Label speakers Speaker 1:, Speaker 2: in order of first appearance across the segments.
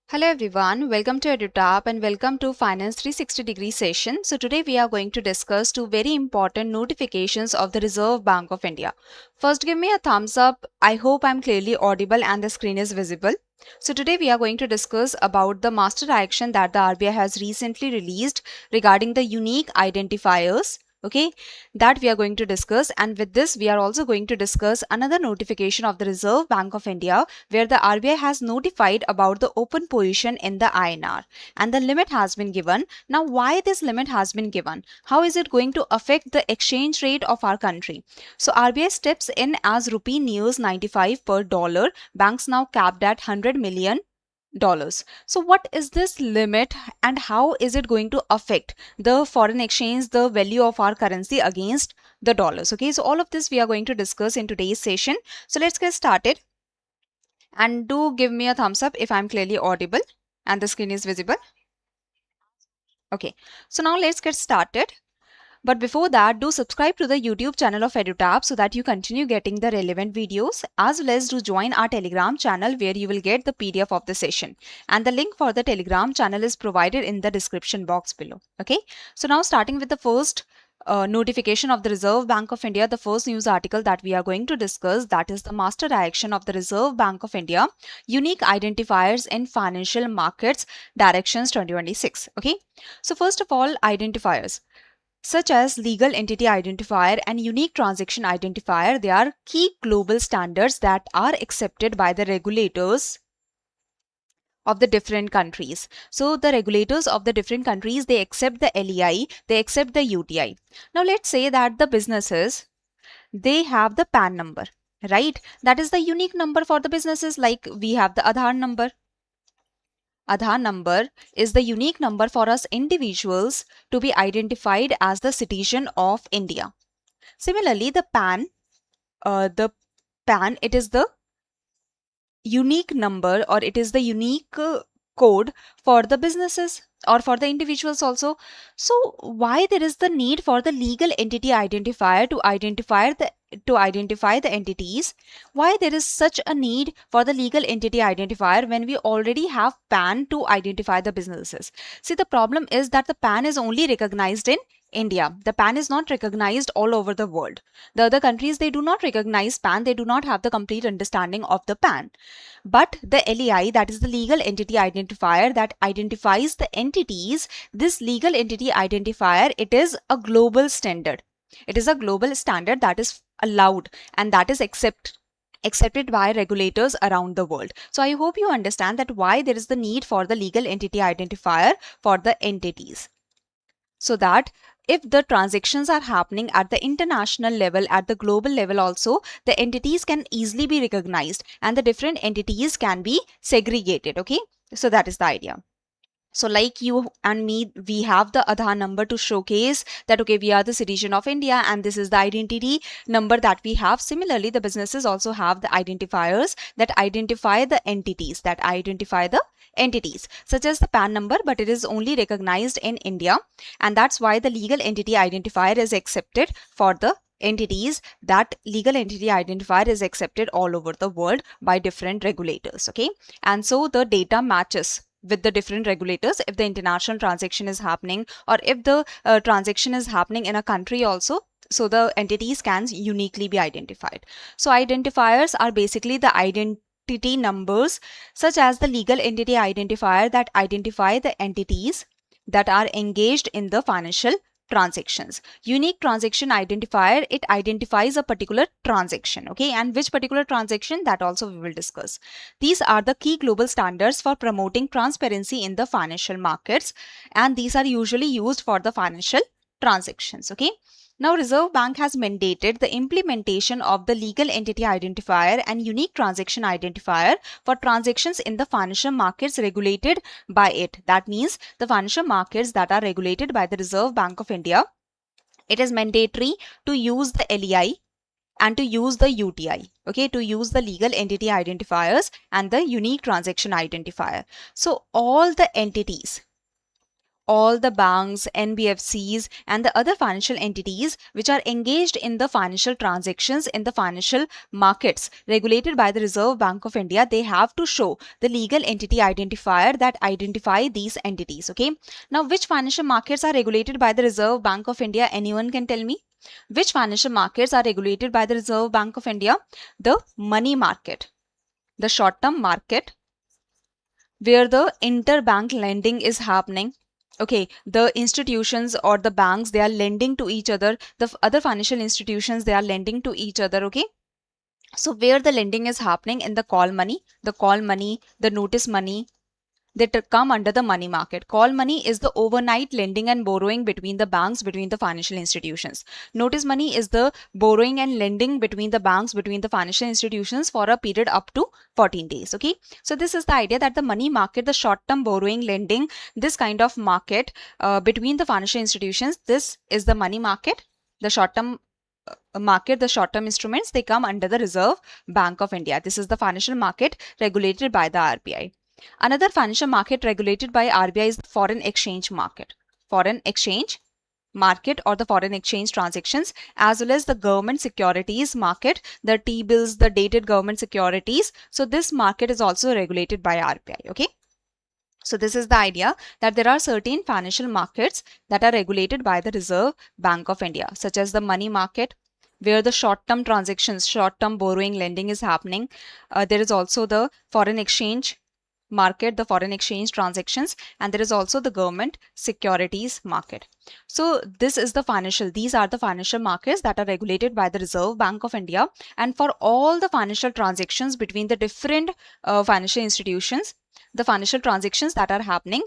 Speaker 1: Hello everyone, welcome to EduTap and welcome to Finance 360-degree session. So today we are going to discuss two very important notifications of the Reserve Bank of India. First, give me a thumbs up. I hope I'm clearly audible and the screen is visible. So today we are going to discuss about the master action that the RBI has recently released regarding the unique identifiers. Okay, that we are going to discuss, and with this we are also going to discuss another notification of the Reserve Bank of India where the RBI has notified about the open position in the INR and the limit has been given. Now, why this limit has been given? How is it going to affect the exchange rate of our country? So RBI steps in as rupee nears 95 per dollar, banks now capped at 100 million dollars. So what is this limit and how is it going to affect the foreign exchange, the value of our currency against the dollars? Okay, so all of this we are going to discuss in today's session. So let's get started. And do give me a thumbs up if I'm clearly audible and the screen is visible. Okay, so now let's get started. But before that, do subscribe to the YouTube channel of EduTap so that you continue getting the relevant videos, as well as do join our Telegram channel where you will get the PDF of the session. And the link for the Telegram channel is provided in the description box below. Okay, so now starting with the first notification of the Reserve Bank of India, the first news article that we are going to discuss, that is the master direction of the Reserve Bank of India, unique identifiers in financial markets directions 2026. Okay, so first of all, identifiers such as legal entity identifier and unique transaction identifier, they are key global standards that are accepted by the regulators of the different countries. So the regulators of the different countries, they accept the LEI, they accept the UTI. Now let's say that the businesses, they have the PAN number, right? That is the unique number for the businesses, like we have the Aadhaar number. Aadhaar number is the unique number for us individuals to be identified as the citizen of India. Similarly, the PAN, it is the unique number, or it is the unique code for the businesses or for the individuals also. So why there is the need for the legal entity identifier to identify the entities? Why there is such a need for the legal entity identifier when we already have PAN to identify the businesses? See, the problem is that the PAN is only recognized in India. The PAN is not recognized all over the world. The other countries, they do not recognize PAN. They do not have the complete understanding of the PAN. But the LEI, that is the legal entity identifier that identifies the entities, this legal entity identifier, it is a global standard. It is a global standard that is allowed and that is accepted by regulators around the world. So I hope you understand that why there is the need for the legal entity identifier for the entities. So that if the transactions are happening at the international level, at the global level also, the entities can easily be recognized and the different entities can be segregated. Okay, so that is the idea. So like you and me, we have the Aadhaar number to showcase that, okay, we are the citizen of India and this is the identity number that we have. Similarly, the businesses also have the identifiers that identify the entities, such as the PAN number, but it is only recognized in India. And that's why the legal entity identifier is accepted for the entities. That legal entity identifier is accepted all over the world by different regulators. Okay, and so the data matches with the different regulators if the international transaction is happening, or if the transaction is happening in a country also, so the entities can uniquely be identified. So identifiers are basically the identity numbers, such as the legal entity identifier that identify the entities that are engaged in the financial transactions. Unique transaction identifier, it identifies a particular transaction. Okay, and which particular transaction, that also we will discuss. These are the key global standards for promoting transparency in the financial markets, and these are usually used for the financial transactions. Okay, now Reserve Bank has mandated the implementation of the legal entity identifier and unique transaction identifier for transactions in the financial markets regulated by it. That means the financial markets that are regulated by the Reserve Bank of India, it is mandatory to use the LEI and to use the UTI, okay, to use the legal entity identifiers and the unique transaction identifier. So all the entities all the banks, NBFCs, and the other financial entities which are engaged in the financial transactions in the financial markets regulated by the Reserve Bank of India, they have to show the legal entity identifier that identify these entities. Okay. Now, which financial markets are regulated by the Reserve Bank of India? Anyone can tell me? Which financial markets are regulated by the Reserve Bank of India? The money market, the short-term market, where the interbank lending is happening. Okay, the institutions or the banks, they are lending to each other. The other financial institutions, they are lending to each other. Okay, so where the lending is happening in the call money, the notice money, they come under the money market. Call money is the overnight lending and borrowing between the banks, between the financial institutions. Notice money is the borrowing and lending between the banks, between the financial institutions for a period up to 14 days. Okay. So this is the idea that the money market, the short-term borrowing, lending, this kind of market between the financial institutions, this is the money market. The short-term market, the short-term instruments, they come under the Reserve Bank of India. This is the financial market regulated by the RBI. Another financial market regulated by RBI is the foreign exchange market. Foreign exchange market or the foreign exchange transactions, as well as the government securities market, the T-bills, the dated government securities. So this market is also regulated by RBI. Okay. So this is the idea that there are certain financial markets that are regulated by the Reserve Bank of India, such as the money market, where the short-term transactions, short-term borrowing, lending is happening. There is also the foreign exchange market, the foreign exchange transactions, and there is also the government securities market. So these are the financial markets that are regulated by the Reserve Bank of India. And for all the financial transactions between the different financial institutions, the financial transactions that are happening,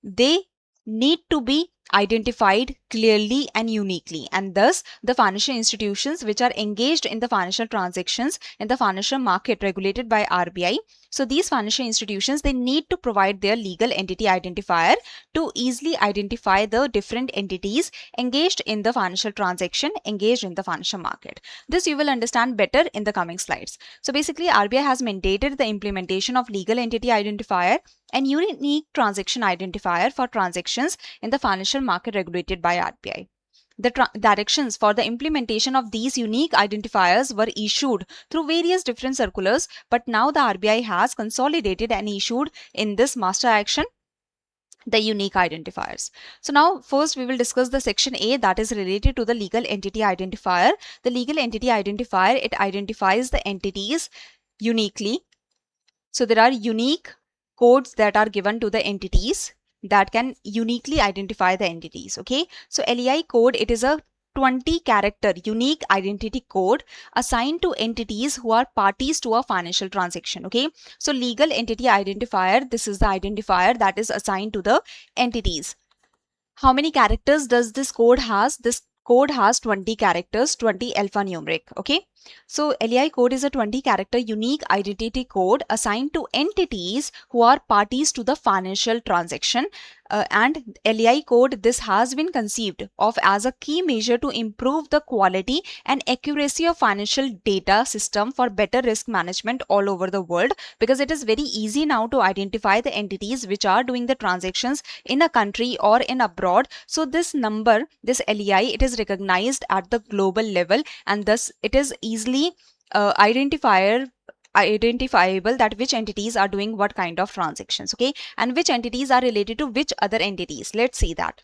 Speaker 1: they need to be identified clearly and uniquely, and thus the financial institutions which are engaged in the financial transactions in the financial market regulated by RBI, so these financial institutions, they need to provide their legal entity identifier to easily identify the different entities engaged in the financial transaction, engaged in the financial market. This you will understand better in the coming slides. So basically, RBI has mandated the implementation of legal entity identifier and unique transaction identifier for transactions in the financial market regulated by RBI. The directions for the implementation of these unique identifiers were issued through various different circulars, but now the RBI has consolidated and issued in this master action the unique identifiers. So now first we will discuss the section A, that is related to the legal entity identifier. The legal entity identifier, it identifies the entities uniquely. So there are unique codes that are given to the entities that can uniquely identify the entities. Okay, so LEI code, it is a 20-character unique identity code assigned to entities who are parties to a financial transaction. Okay, so legal entity identifier, this is the identifier that is assigned to the entities. How many characters does this code has? This code has 20 characters, 20 alphanumeric. Okay, so LEI code is a 20-character unique identity code assigned to entities who are parties to the financial transaction. And LEI code, this has been conceived of as a key measure to improve the quality and accuracy of financial data system for better risk management all over the world, because it is very easy now to identify the entities which are doing the transactions in a country or in abroad. So this number, this LEI, it is recognized at the global level, and thus it is easily identifiable that which entities are doing what kind of transactions. Okay, and which entities are related to which other entities. Let's see that.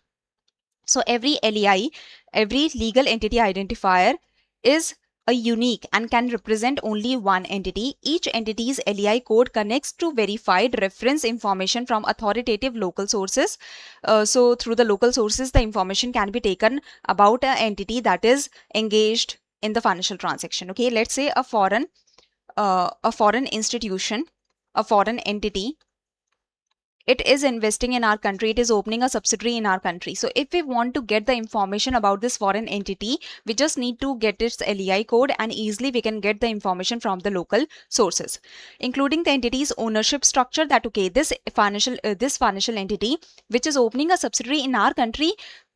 Speaker 1: So every LEI, every legal entity identifier, is a unique and can represent only one entity. Each entity's LEI code connects to verified reference information from authoritative local sources. So through the local sources, the information can be taken about an entity that is engaged in the financial transaction. Okay, let's say a foreign institution, a foreign entity, it is investing in our country, it is opening a subsidiary in our country. So if we want to get the information about this foreign entity, we just need to get its LEI code, and easily we can get the information from the local sources, including the entity's ownership structure, that okay, this financial entity which is opening a subsidiary in our country,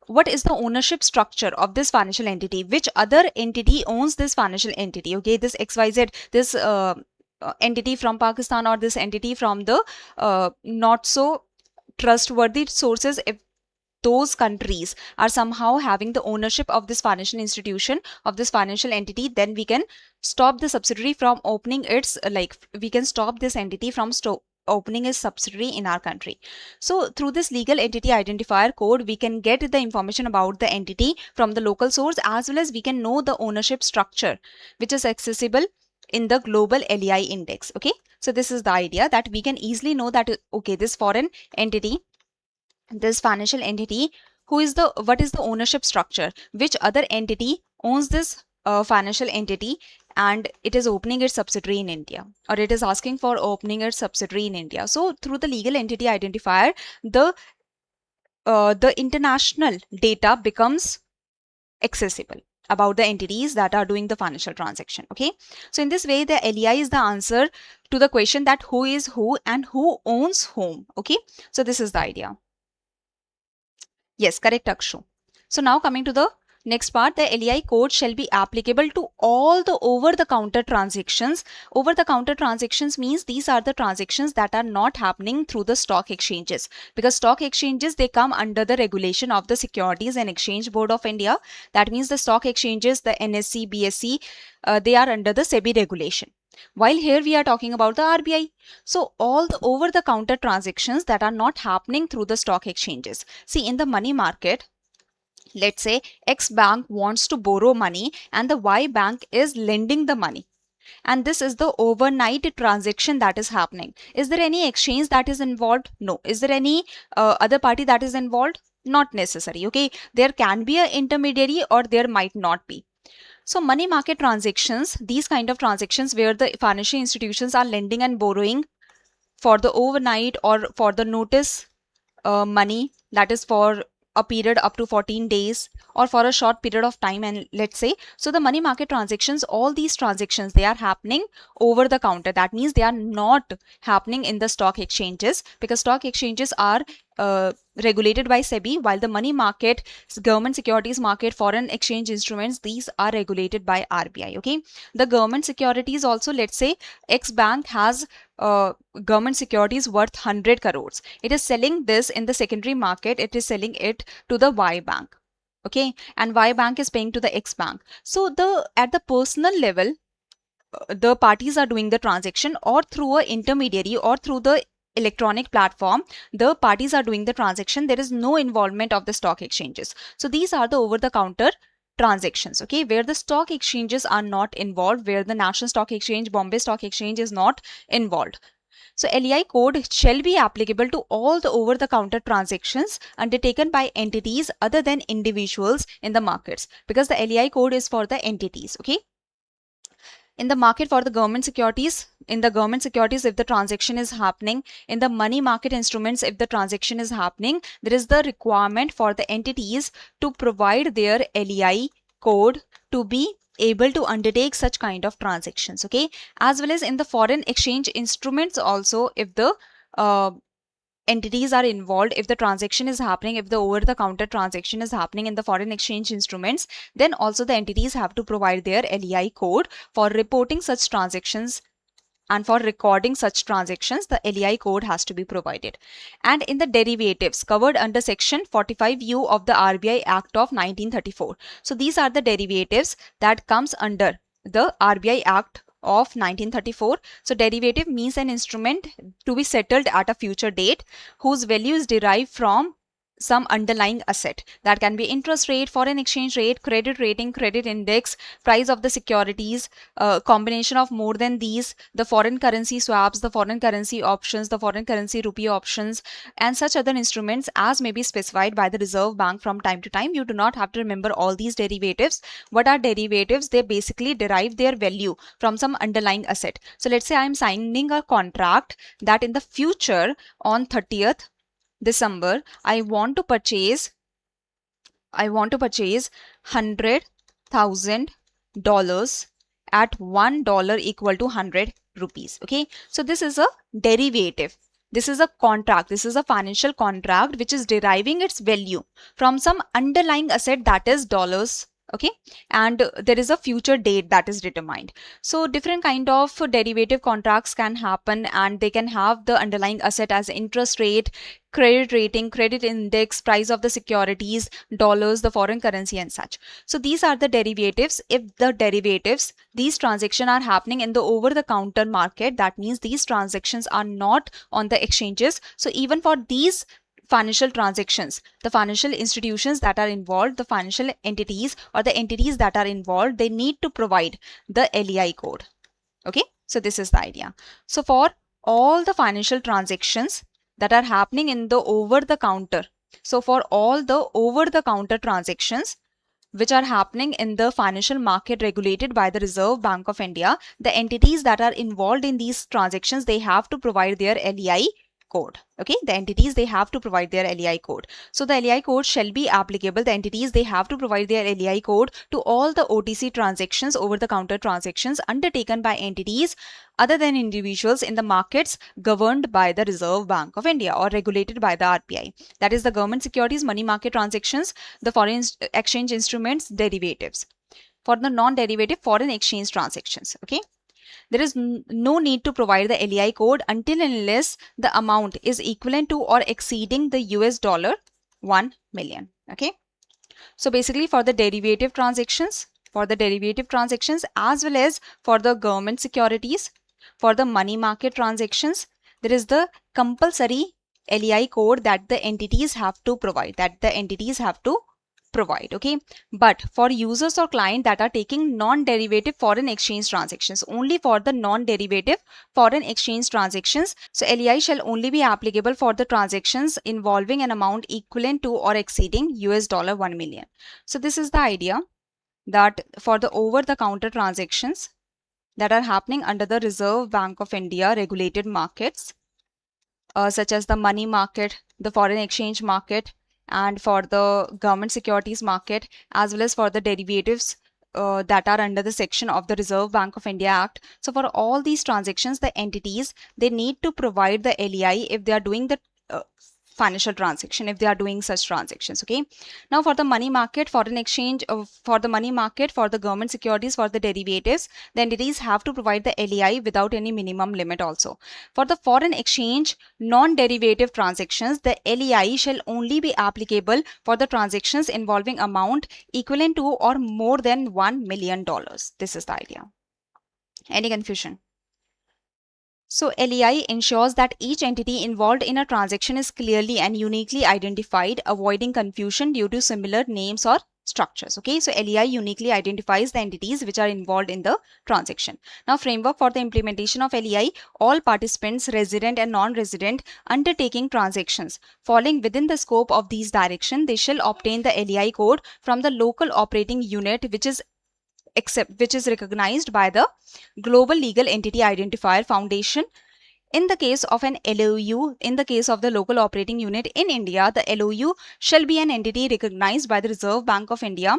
Speaker 1: what is the ownership structure of this financial entity, which other entity owns this financial entity. Okay, this XYZ, this entity from Pakistan, or this entity from the not so trustworthy sources, if those countries are somehow having the ownership of this financial institution, of this financial entity, then we can stop the subsidiary from opening its we can stop this entity from opening a subsidiary in our country. So through this legal entity identifier code, we can get the information about the entity from the local source, as well as we can know the ownership structure which is accessible in the global LEI index. Okay, so this is the idea that we can easily know that, okay, this foreign entity, this financial entity, what is the ownership structure, which other entity owns this financial entity, and it is opening its subsidiary in India, or it is asking for opening its subsidiary in India. So through the legal entity identifier, the international data becomes accessible about the entities that are doing the financial transaction. Okay, so in this way, the LEI is the answer to the question that who is who and who owns whom. Okay, so this is the idea. Yes, correct, Akshu. So now coming to the next part, the LEI code shall be applicable to all the over-the-counter transactions. Over-the-counter transactions means these are the transactions that are not happening through the stock exchanges, because stock exchanges, they come under the regulation of the Securities and Exchange Board of India. That means the stock exchanges, the NSE, BSE, they are under the SEBI regulation. While here we are talking about the RBI. So all the over-the-counter transactions that are not happening through the stock exchanges. See, in the money market, let's say X bank wants to borrow money and the Y bank is lending the money. And this is the overnight transaction that is happening. Is there any exchange that is involved? No. Is there any other party that is involved? Not necessary. Okay, there can be an intermediary or there might not be. So money market transactions, these kind of transactions where the financial institutions are lending and borrowing for the overnight or for the notice money, that is for a period up to 14 days or for a short period of time, and let's say, so the money market transactions, all these transactions, they are happening over the counter. That means they are not happening in the stock exchanges, because stock exchanges are regulated by SEBI, while the money market, government securities market, foreign exchange instruments, these are regulated by RBI. Okay, the government securities also, let's say X bank has government securities worth 100 crores. It is selling this in the secondary market. It is selling it to the Y bank. Okay, and Y bank is paying to the X bank. So at the personal level, the parties are doing the transaction, or through an intermediary or through the electronic platform, the parties are doing the transaction. There is no involvement of the stock exchanges. So these are the over the counter transactions, okay, where the stock exchanges are not involved, where the National Stock Exchange, Bombay Stock Exchange is not involved. So LEI code shall be applicable to all the over the counter transactions undertaken by entities other than individuals in the markets, because the LEI code is for the entities. Okay, in the market for the government securities, in the government securities, if the transaction is happening, in the money market instruments, if the transaction is happening, there is the requirement for the entities to provide their LEI code to be able to undertake such kind of transactions. Okay, as well as in the foreign exchange instruments also, if the entities are involved, if the transaction is happening, if the over the counter transaction is happening in the foreign exchange instruments, then also the entities have to provide their LEI code for reporting such transactions, and for recording such transactions the LEI code has to be provided. And in the derivatives covered under section 45U of the RBI Act of 1934, so these are the derivatives that comes under the RBI Act of 1934. So derivative means an instrument to be settled at a future date whose value is derived from some underlying asset. That can be interest rate, foreign exchange rate, credit rating, credit index, price of the securities, combination of more than these, the foreign currency swaps, the foreign currency options, the foreign currency rupee options, and such other instruments as may be specified by the Reserve Bank from time to time. You do not have to remember all these derivatives. What are derivatives? They basically derive their value from some underlying asset. So let's say I am signing a contract that in the future on 30th December, I want to purchase $100,000 at $1 equal to 100 rupees. Okay, so this is a derivative. This is a contract. This is a financial contract which is deriving its value from some underlying asset, that is dollars. Okay, and there is a future date that is determined. So different kind of derivative contracts can happen, and they can have the underlying asset as interest rate, credit rating, credit index, price of the securities, dollars, the foreign currency, and such. So these are the derivatives. If the derivatives, these transactions are happening in the over the counter market, that means these transactions are not on the exchanges. So even for these financial transactions, the financial institutions that are involved, the financial entities or the entities that are involved, they need to provide the LEI code. Okay, so this is the idea. So for all the financial transactions that are happening in the over the counter, so for all the over the counter transactions which are happening in the financial market regulated by the Reserve Bank of India, the entities that are involved in these transactions, they have to provide their LEI code. Okay, the entities, they have to provide their LEI code. So the LEI code shall be applicable. The entities, they have to provide their LEI code to all the OTC transactions, over the counter transactions undertaken by entities other than individuals in the markets governed by the Reserve Bank of India or regulated by the RBI. That is the government securities, money market transactions, the foreign exchange instruments, derivatives. For the non-derivative foreign exchange transactions, okay, there is no need to provide the LEI code until and unless the amount is equivalent to or exceeding the US dollar 1 million. Okay. So basically for the derivative transactions, as well as for the government securities, for the money market transactions, there is the compulsory LEI code that the entities have to provide, okay, but for users or client that are taking non-derivative foreign exchange transactions, only for the non-derivative foreign exchange transactions, so LEI shall only be applicable for the transactions involving an amount equivalent to or exceeding US dollar 1 million. So this is the idea, that for the over the counter transactions that are happening under the Reserve Bank of India regulated markets, such as the money market, the foreign exchange market, and for the government securities market, as well as for the derivatives that are under the section of the Reserve Bank of India Act. So for all these transactions, the entities, they need to provide the LEI if they are doing the financial transaction, if they are doing such transactions. Okay, now for the money market, foreign exchange, for the money market, for the government securities, for the derivatives, the entities have to provide the LEI without any minimum limit also. For the foreign exchange non-derivative transactions, the LEI shall only be applicable for the transactions involving amount equivalent to or more than $1 million. This is the idea. Any confusion? So LEI ensures that each entity involved in a transaction is clearly and uniquely identified, avoiding confusion due to similar names or structures. Okay, so LEI uniquely identifies the entities which are involved in the transaction. Now, framework for the implementation of LEI: all participants, resident and non-resident, undertaking transactions falling within the scope of these directions, they shall obtain the LEI code from the local operating unit which is recognized by the Global Legal Entity Identifier Foundation. In the case of an LOU, in the case of the local operating unit in India, the LOU shall be an entity recognized by the Reserve Bank of India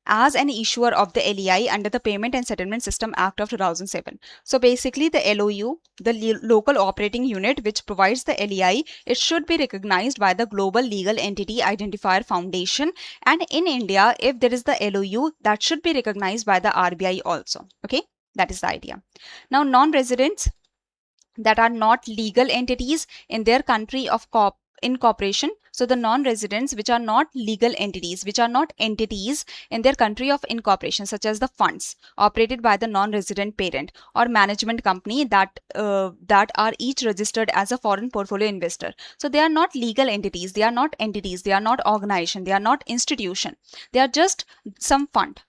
Speaker 1: as an issuer of the LEI under the Payment and Settlement System Act of 2007. So basically the LOU, the local operating unit which provides the LEI, it should be recognized by the Global Legal Entity Identifier Foundation, and in India, if there is the LOU, that should be recognized by the RBI also. Okay, that is the idea. Now, non-residents that are not legal entities in their country of incorporation. So the non-residents which are not legal entities, which are not entities in their country of incorporation, such as the funds operated by the non-resident parent or management company that are each registered as a foreign portfolio investor. So they are not legal entities, they are not entities, they are not organization, they are not institution, they are just some fund.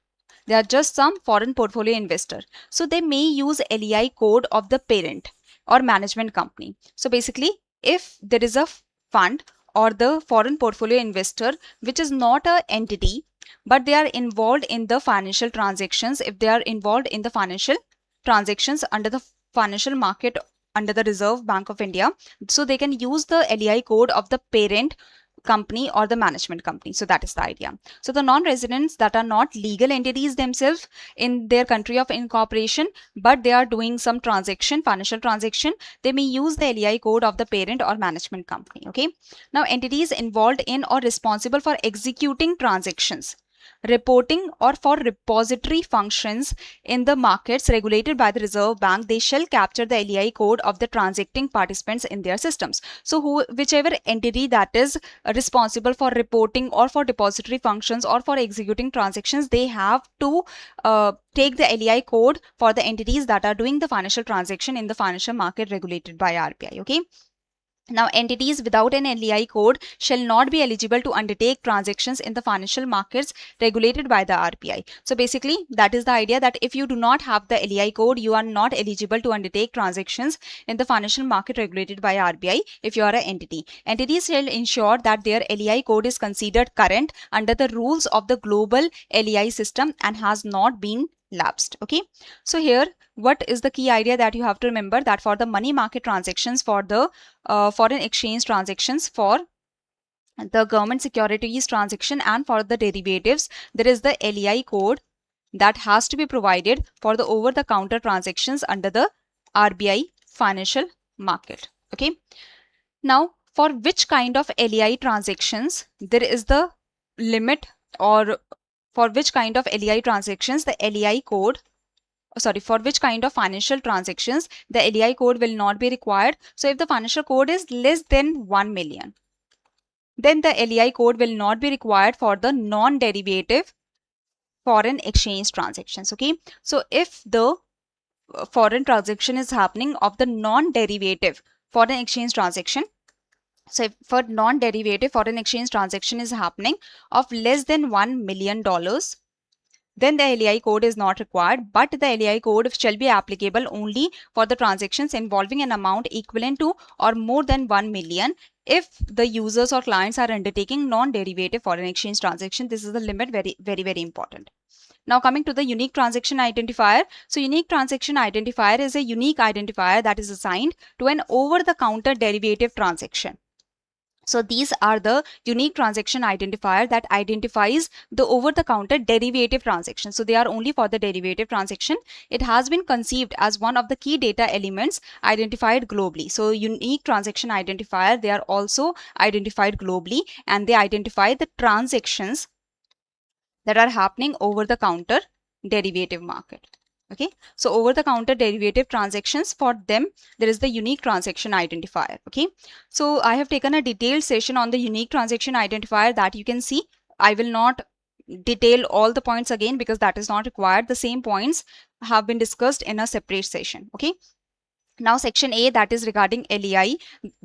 Speaker 1: They are just some foreign portfolio investor. So they may use LEI code of the parent or management company. So basically, if there is a fund or the foreign portfolio investor which is not an entity, but they are involved in the financial transactions, if they are involved in the financial transactions under the financial market under the Reserve Bank of India, so they can use the LEI code of the parent company or the management company. So that is the idea. So the non-residents that are not legal entities themselves in their country of incorporation, but they are doing some transaction, financial transaction, they may use the LEI code of the parent or management company. Okay. Now, entities involved in or responsible for executing transactions reporting or for repository functions in the markets regulated by the Reserve Bank, they shall capture the LEI code of the transacting participants in their systems. So whichever entity that is responsible for reporting or for depository functions or for executing transactions, they have to take the LEI code for the entities that are doing the financial transaction in the financial market regulated by RBI. Okay. Now, entities without an LEI code shall not be eligible to undertake transactions in the financial markets regulated by the RBI. So basically, that is the idea that if you do not have the LEI code, you are not eligible to undertake transactions in the financial market regulated by RBI if you are an entity. Entities shall ensure that their LEI code is considered current under the rules of the global LEI system and has not been lapsed. Okay. So here, what is the key idea that you have to remember? That for the money market transactions, for the foreign exchange transactions, for the government securities transaction, and for the derivatives, there is the LEI code that has to be provided for the over-the-counter transactions under the RBI financial market. Okay. Now, for which kind of LEI transactions there is the limit, or for which kind of LEI transactions the LEI code, for which kind of financial transactions the LEI code will not be required. So if the financial code is less than 1 million, then the LEI code will not be required for the non-derivative foreign exchange transactions. Okay. So if the foreign transaction is happening of the non-derivative foreign exchange transaction, so if for non-derivative foreign exchange transaction is happening of less than $1 million, then the LEI code is not required, but the LEI code shall be applicable only for the transactions involving an amount equivalent to or more than 1 million if the users or clients are undertaking non-derivative foreign exchange transaction. This is the limit, very important. Now coming to the unique transaction identifier. So unique transaction identifier is a unique identifier that is assigned to an over-the-counter derivative transaction. So these are the unique transaction identifier that identifies the over-the-counter derivative transaction. So they are only for the derivative transaction. It has been conceived as one of the key data elements identified globally. So unique transaction identifier, they are also identified globally, and they identify the transactions that are happening over the counter derivative market. Okay, so over the counter derivative transactions, for them there is the unique transaction identifier. Okay, so I have taken a detailed session on the unique transaction identifier that you can see. I will not detail all the points again because that is not required. The same points have been discussed in a separate session. Okay. Now section A, that is regarding LEI,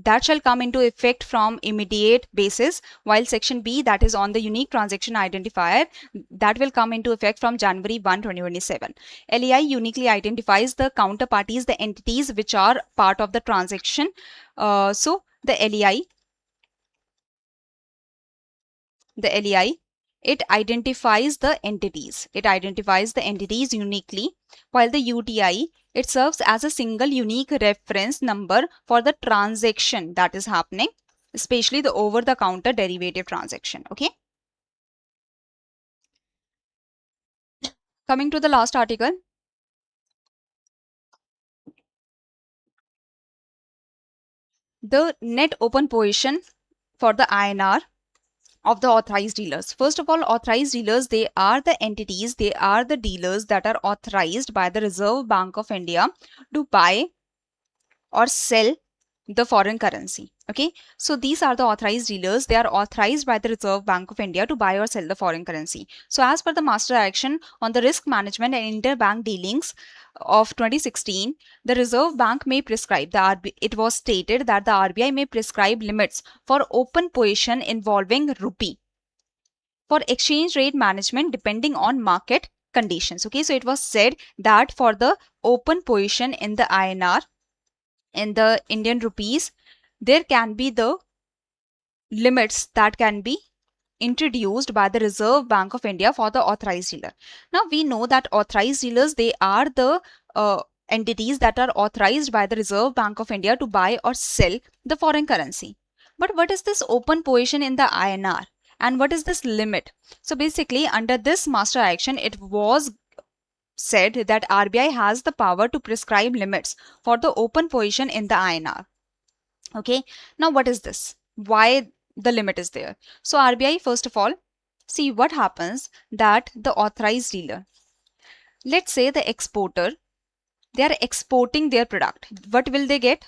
Speaker 1: that shall come into effect from immediate basis, while section B, that is on the unique transaction identifier, that will come into effect from January 1, 2027. LEI uniquely identifies the counterparties, the entities which are part of the transaction. So the LEI, it identifies the entities. It identifies the entities uniquely, while the UTI, it serves as a single unique reference number for the transaction that is happening, especially the over-the-counter derivative transaction. Okay. Coming to the last article. The net open position for the INR of the authorized dealers. First of all, authorized dealers, they are the entities, they are the dealers that are authorized by the Reserve Bank of India to buy or sell the foreign currency. Okay, so these are the authorized dealers. They are authorized by the Reserve Bank of India to buy or sell the foreign currency. So as per the Master Action on the Risk Management and Interbank Dealings of 2016, the Reserve Bank may prescribe, it was stated that the RBI may prescribe limits for open position involving rupee for exchange rate management depending on market conditions. Okay, so it was said that for the open position in the INR, in the Indian rupees, there can be the limits that can be introduced by the Reserve Bank of India for the authorized dealer. Now we know that authorized dealers, they are the entities that are authorized by the Reserve Bank of India to buy or sell the foreign currency. But what is this open position in the INR? And what is this limit? So basically, under this master action, it was said that RBI has the power to prescribe limits for the open position in the INR. Okay, now what is this? Why the limit is there? So RBI, first of all, See what happens, that the authorized dealer, let's say the exporter, they are exporting their product. What will they get?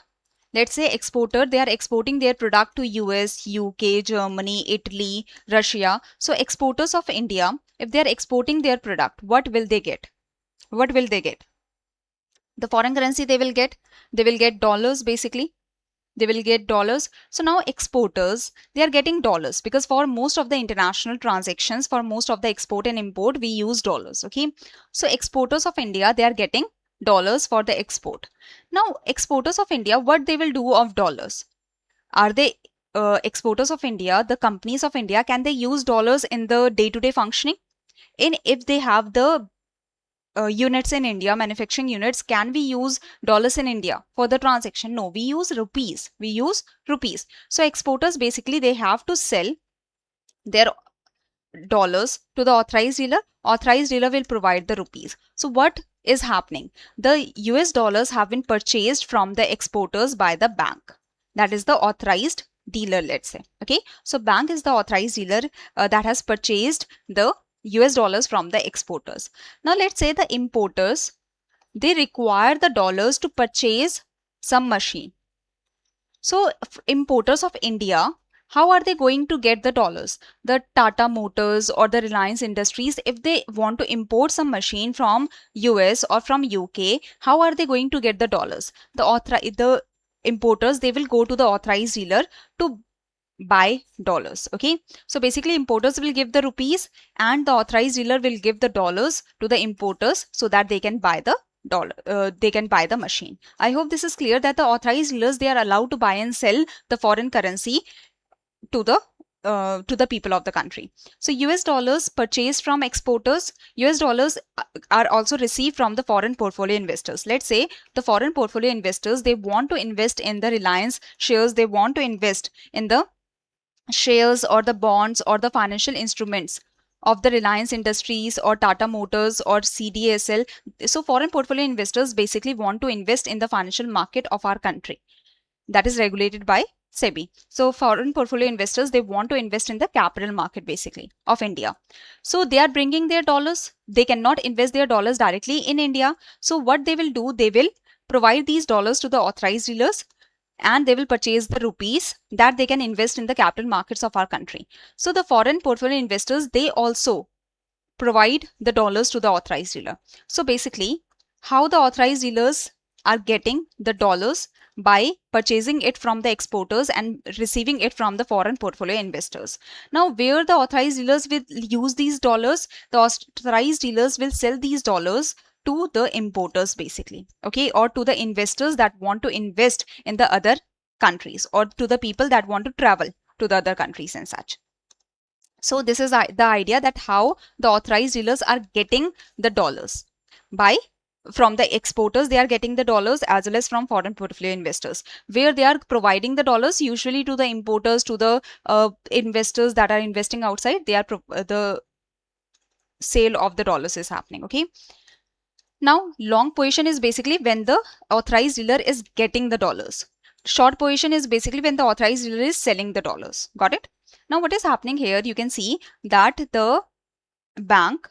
Speaker 1: Let's say exporter, they are exporting their product to US, UK, Germany, Italy, Russia. So exporters of India, if they are exporting their product, what will they get? What will they get? The foreign currency they will get. They will get dollars basically. They will get dollars. So now exporters, they are getting dollars because for most of the international transactions, for most of the export and import, we use dollars. Okay. So exporters of India, they are getting dollars for the export. Now exporters of India, what they will do of dollars? Are they exporters of India, the companies of India, can they use dollars in the day-to-day functioning? In if they have the units in India, manufacturing units, can we use dollars in India for the transaction? No, we use rupees. We use rupees. So exporters basically they have to sell their dollars to the authorized dealer. Authorized dealer will provide the rupees. So what is happening? The US dollars have been purchased from the exporters by the bank. That is the authorized dealer, let's say. Okay. So bank is the authorized dealer that has purchased the US dollars from the exporters. Now let's say the importers, they require the dollars to purchase some machine. So importers of India, how are they going to get the dollars? The Tata Motors or the Reliance Industries, if they want to import some machine from US or from UK, how are they going to get the dollars? The importers, they will go to the authorized dealer to buy dollars. Okay. So basically importers will give the rupees and the authorized dealer will give the dollars to the importers so that they can buy the they can buy the machine. I hope this is clear that the authorized dealers, they are allowed to buy and sell the foreign currency to the people of the country. So US dollars purchased from exporters, US dollars are also received from the foreign portfolio investors. Let's say the foreign portfolio investors, they want to invest in the Reliance shares, they want to invest in the shares or the bonds or the financial instruments of the Reliance Industries or Tata Motors or CDSL. So foreign portfolio investors basically want to invest in the financial market of our country that is regulated by SEBI. So foreign portfolio investors, they want to invest in the capital market basically of India. So they are bringing their dollars. They cannot invest their dollars directly in India. So what they will do, they will provide these dollars to the authorized dealers and they will purchase the rupees that they can invest in the capital markets of our country. So the foreign portfolio investors, they also provide the dollars to the authorized dealer. So basically, how the authorized dealers are getting the dollars by purchasing it from the exporters and receiving it from the foreign portfolio investors. Now, where the authorized dealers will use these dollars, the authorized dealers will sell these dollars to the importers basically, okay, or to the investors that want to invest in the other countries or to the people that want to travel to the other countries and such. So this is the idea that how the authorized dealers are getting the dollars by from the exporters, they are getting the dollars as well as from foreign portfolio investors, where they are providing the dollars usually to the importers, to the investors that are investing outside. They are the sale of the dollars is happening. Okay. Now, long position is basically when the authorized dealer is getting the dollars. Short position is basically when the authorized dealer is selling the dollars. Got it? Now, what is happening here? You can see that the bank,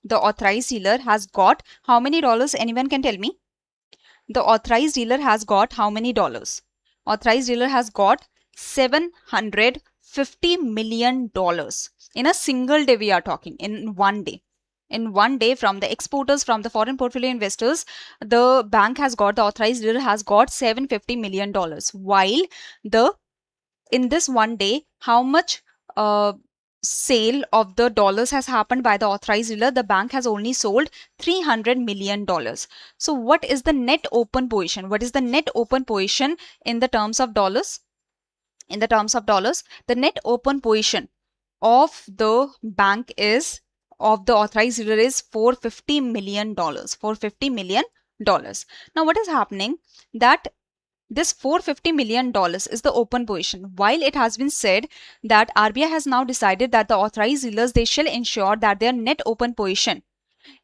Speaker 1: the authorized dealer has got how many dollars? Anyone can tell me? The authorized dealer has got how many dollars? Authorized dealer has got $750 million. In a single day we are talking, in one day. In one day, from the exporters, from the foreign portfolio investors, the bank has got, the authorized dealer has got $750 million. While in this one day, how much sale of the dollars has happened by the authorized dealer? The bank has only sold $300 million. So what is the net open position? What is the net open position in the terms of dollars? In the terms of dollars, the net open position of the bank is, of the authorized dealer is $450 million. $450 million. Now what is happening, that this $450 million is the open position. While it has been said that RBI has now decided that the authorized dealers, they shall ensure that their net open position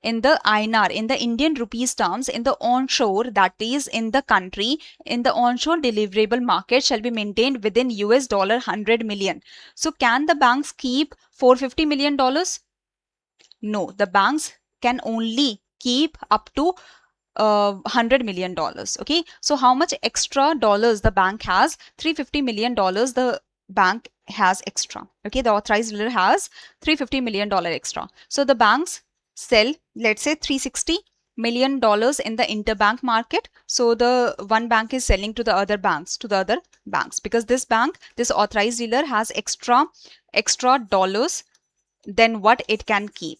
Speaker 1: in the INR, in the Indian rupees terms, in the onshore, that is in the country, in the onshore deliverable market shall be maintained within US dollar 100 million. So can the banks keep $450 million? No, the banks can only keep up to $100 million. Okay, so how much extra dollars the bank has? $350 million the bank has extra. Okay, the authorized dealer has $350 million extra. So the banks sell, let's say, $360 million in the interbank market. So the one bank is selling to the other banks, because this bank, this authorized dealer has extra dollars than what it can keep.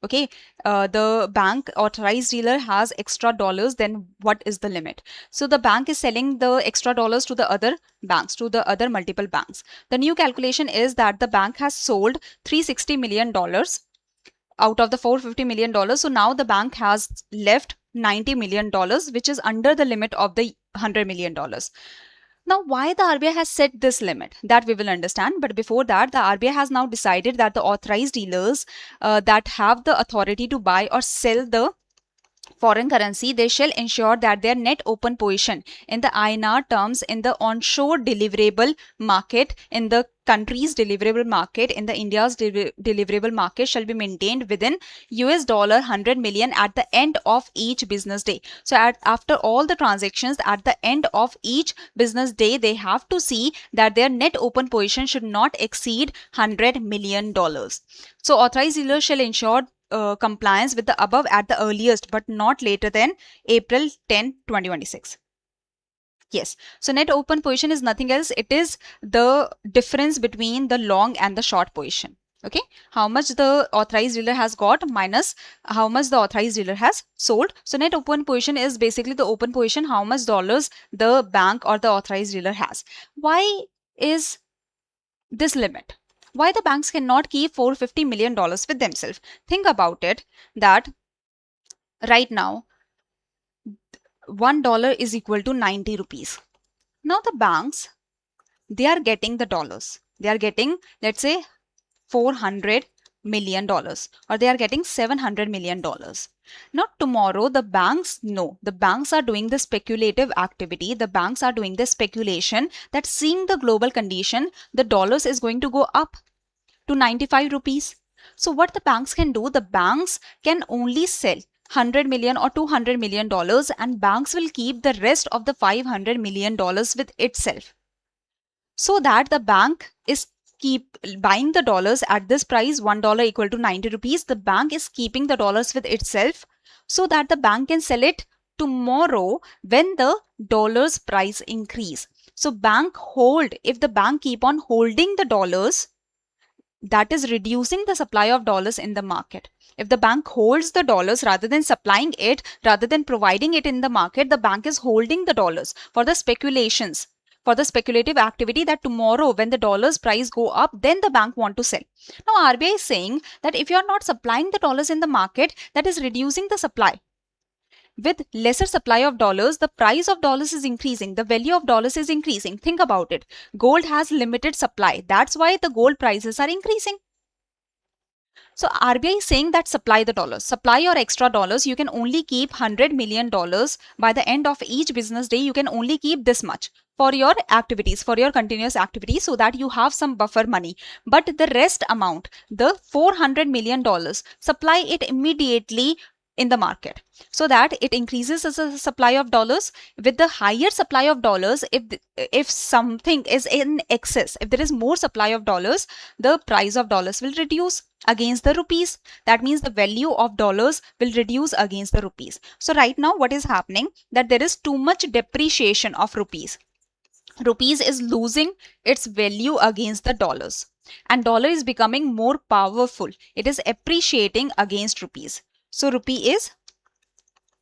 Speaker 1: Okay, the bank authorized dealer has extra dollars, then what is the limit? So the bank is selling the extra dollars to the other banks, to the other multiple banks. The new calculation is that the bank has sold $360 million out of the $450 million. So now the bank has left $90 million, which is under the limit of the $100 million. Now, why the RBI has set this limit, that we will understand. But before that, the RBI has now decided that the authorized dealers that have the authority to buy or sell the foreign currency, they shall ensure that their net open position in the INR terms in the onshore deliverable market, in the country's deliverable market, in the India's deliverable market shall be maintained within US dollar 100 million at the end of each business day. So after all the transactions, at the end of each business day, they have to see that their net open position should not exceed $100 million. So authorized dealers shall ensure compliance with the above at the earliest, but not later than April 10, 2026. Yes. So net open position is nothing else. It is the difference between the long and the short position. Okay. How much the authorized dealer has got minus how much the authorized dealer has sold. So net open position is basically the open position, how much dollars the bank or the authorized dealer has. Why is this limit? Why the banks cannot keep $450 million with themselves? Think about it, that right now $1 is equal to 90 rupees. Now the banks, they are getting the dollars. They are getting, let's say, $400 million, or they are getting $700 million. Now tomorrow the banks know, the banks are doing the speculative activity, the banks are doing the speculation that seeing the global condition, the dollars is going to go up to 95 rupees. So what the banks can do, the banks can only sell $100 million or $200 million, and banks will keep the rest of the $500 million with itself. So that the bank is keep buying the dollars at this price, $1 equal to 90 rupees. The bank is keeping the dollars with itself so that the bank can sell it tomorrow when the dollars price increase. So bank hold, if the bank keep on holding the dollars, that is reducing the supply of dollars in the market. If the bank holds the dollars rather than supplying it, rather than providing it in the market, the bank is holding the dollars for the speculations, for the speculative activity that tomorrow when the dollars price go up, then the bank want to sell. Now RBI is saying that if you are not supplying the dollars in the market, that is reducing the supply. With lesser supply of dollars, the price of dollars is increasing, the value of dollars is increasing. Think about it. Gold has limited supply. That's why the gold prices are increasing. So RBI is saying that supply the dollars, supply your extra dollars. You can only keep $100 million by the end of each business day. You can only keep this much for your activities, for your continuous activities, so that you have some buffer money. But the rest amount, the $400 million, supply it immediately in the market so that it increases the supply of dollars. With the higher supply of dollars, if something is in excess, if there is more supply of dollars, the price of dollars will reduce against the rupees. That means the value of dollars will reduce against the rupees. So right now what is happening, that there is too much depreciation of rupees. Rupees is losing its value against the dollars, and dollar is becoming more powerful. It is appreciating against rupees. So rupee is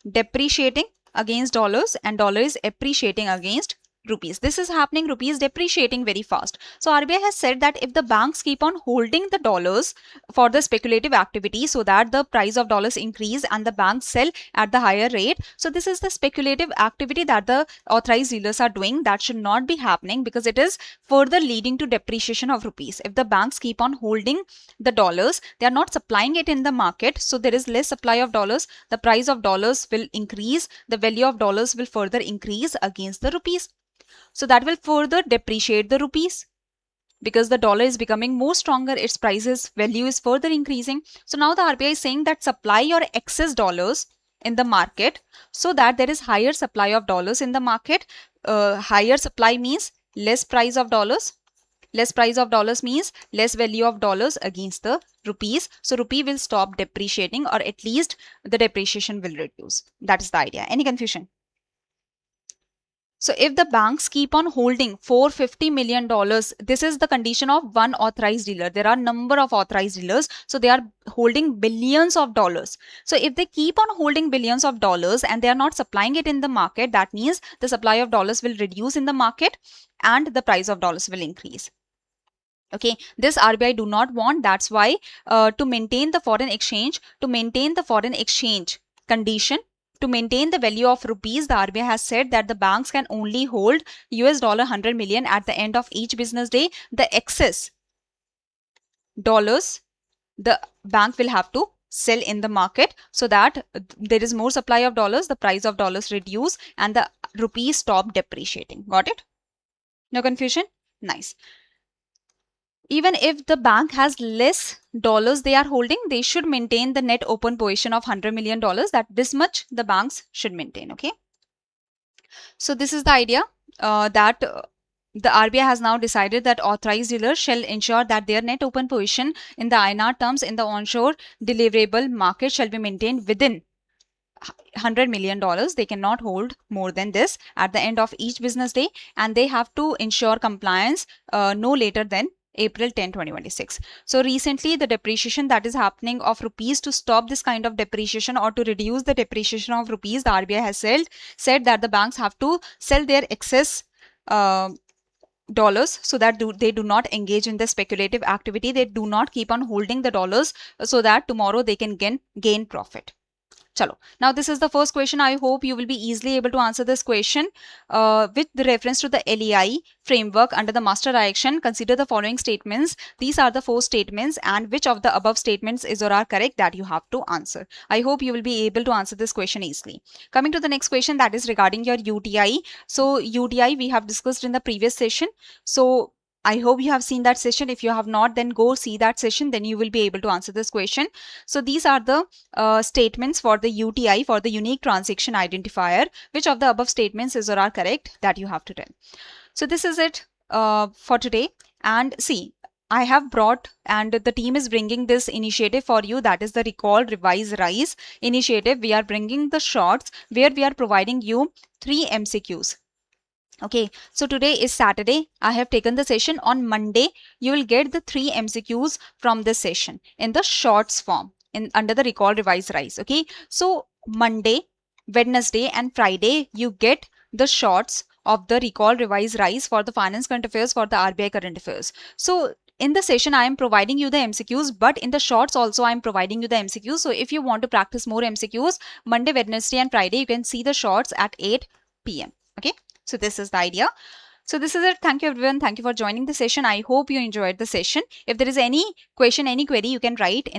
Speaker 1: depreciating against dollars and dollar is appreciating against rupees. This is happening, rupees depreciating very fast. So RBI has said that if the banks keep on holding the dollars for the speculative activity so that the price of dollars increase and the banks sell at the higher rate, so this is the speculative activity that the authorized dealers are doing. That should not be happening because it is further leading to depreciation of rupees. If the banks keep on holding the dollars, they are not supplying it in the market, so there is less supply of dollars, the price of dollars will increase, the value of dollars will further increase against the rupees. So that will further depreciate the rupees. Because the dollar is becoming more stronger, its prices value is further increasing. So now the RBI is saying that supply your excess dollars in the market so that there is higher supply of dollars in the market. Higher supply means less price of dollars. Less price of dollars means less value of dollars against the rupees. So rupee will stop depreciating, or at least the depreciation will reduce. That is the idea. Any confusion? So if the banks keep on holding $450 million, this is the condition of one authorized dealer. There are number of authorized dealers. So they are holding billions of dollars. So if they keep on holding billions of dollars and they are not supplying it in the market, that means the supply of dollars will reduce in the market and the price of dollars will increase. Okay, this RBI do not want. That's why to maintain the foreign exchange condition, to maintain the value of rupees, the RBI has said that the banks can only hold $100 million at the end of each business day. The excess dollars the bank will have to sell in the market so that there is more supply of dollars, the price of dollars reduce and the rupees stop depreciating. Got it? No confusion? Nice. Even if the bank has less dollars they are holding, they should maintain the net open position of $100 million. That this much the banks should maintain. Okay. So this is the idea that the RBI has now decided that authorized dealers shall ensure that their net open position in the INR terms in the onshore deliverable market shall be maintained within $100 million. They cannot hold more than this at the end of each business day, and they have to ensure compliance no later than April 10, 2026. So recently the depreciation that is happening of rupees, to stop this kind of depreciation or to reduce the depreciation of rupees, the RBI has said that the banks have to sell their excess dollars so that they do not engage in the speculative activity. They do not keep on holding the dollars so that tomorrow they can gain profit. Chalo. Now this is the first question. I hope you will be easily able to answer this question. With the reference to the LEI framework under the master direction, consider the following statements. These are the 4 statements, and which of the above statements is or are correct, that you have to answer. I hope you will be able to answer this question easily. Coming to the next question, that is regarding your UTI. So UTI we have discussed in the previous session. So I hope you have seen that session. If you have not, then go see that session, then you will be able to answer this question. So these are the statements for the UTI, for the unique transaction identifier. Which of the above statements is or are correct, that you have to tell. So this is it for today. And see, I have brought, and the team is bringing this initiative for you, that is the Recall, Revise, Rise initiative. We are bringing the shorts where we are providing you 3 MCQs. Okay, so today is Saturday. I have taken the session. On Monday, you will get the 3 MCQs from this session in the shorts form under the Recall, Revise, Rise. Okay, so Monday, Wednesday and Friday, you get the shorts of the Recall, Revise, Rise for the finance current affairs, for the RBI current affairs. So in the session, I am providing you the MCQs, but in the shorts also I am providing you the MCQs. So if you want to practice more MCQs, Monday, Wednesday and Friday, you can see the shorts at 8 p.m. Okay. So this is the idea. So this is it. Thank you everyone. Thank you for joining the session. I hope you enjoyed the session. If there is any question, any query, you can write in